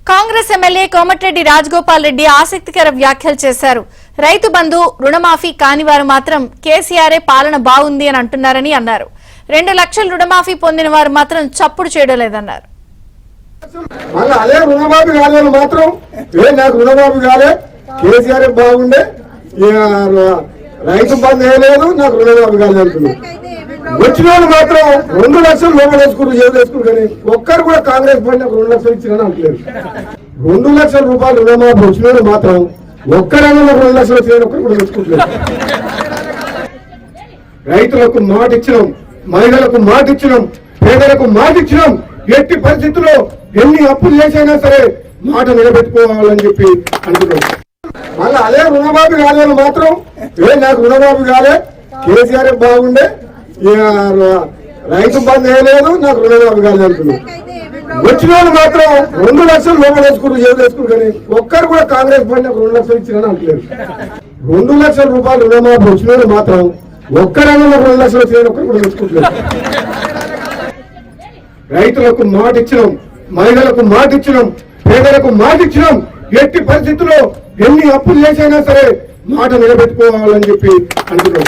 Congress MLA Komatireddy Rajagopal Reddy ఆసక్తికర వ్యాఖ్యలు చేశారు. రైతు బంధు రుణమాఫీ కాని వారు మాత్రం కేసీఆర్ పాలన బాగుంది అని అంటున్నారని అన్నారు. 2 లక్షల రుణమాఫీ పొందిన వారు మాత్రం చప్పుడు చేయడం లేదన్నారు. అదే రుణమాఫీ కాలేదు మాత్రం నాకు రుణమాఫీ కాలే కేసీఆర్ బాగుండే రైతు బంధు వేయలేదు నాకు రుణమాఫీ కాలేదు అంటున్నారు. వచ్చిన వాళ్ళు మాత్రం 2 లక్షలు లోపల వేసుకుని చేసుకుని కానీ ఒక్కరు కూడా కాంగ్రెస్ పార్టీ నాకు 2 లక్షలు ఇచ్చిన అంటలేదు. 2 లక్షల రూపాయలు రుణమాఫీ వచ్చిన వాళ్ళు మాత్రం ఒక్కరైనా 2 లక్షలు వచ్చిన ఒక్కరు కూడా తెచ్చుకుంటలేదు. రైతులకు మాట ఇచ్చినాం, మహిళలకు మాట ఇచ్చినాం, పేదలకు మాట ఇచ్చినాం. ఎట్టి పరిస్థితుల్లో ఎన్ని అప్పులు చేసైనా సరే మాట నిలబెట్టుకోవాలని చెప్పి అంటున్నాం. మళ్ళీ అదే రుణమాఫీ కాలేదు మాత్రం నాకు రుణమాఫీ కాలే కేసీఆర్ బాగుండే రైతు బంధు వేయలేదు నాకు రుణమాఫీ కాలేదు అంటున్నారు. వచ్చిన వాళ్ళు మాత్రం 2 లక్షలు లోపల వేసుకుని కానీ ఒక్కరు కూడా కాంగ్రెస్ పార్టీ నాకు 2 లక్షలు ఇచ్చిన అంటలేదు. 2 లక్షల రూపాయలు రుణమాఫీ వచ్చిన వాళ్ళు మాత్రం ఒక్కరైనా 2 లక్షలు వచ్చిన ఒక్కరు కూడా తెచ్చుకుంటలేదు. రైతులకు మాట ఇచ్చినాం, మహిళలకు మాట ఇచ్చినాం, పేదలకు మాట ఇచ్చినాం. ఎట్టి పరిస్థితుల్లో ఎన్ని అప్పులు చేసైనా సరే మాట నిలబెట్టుకోవాలని చెప్పి అంటున్నాం.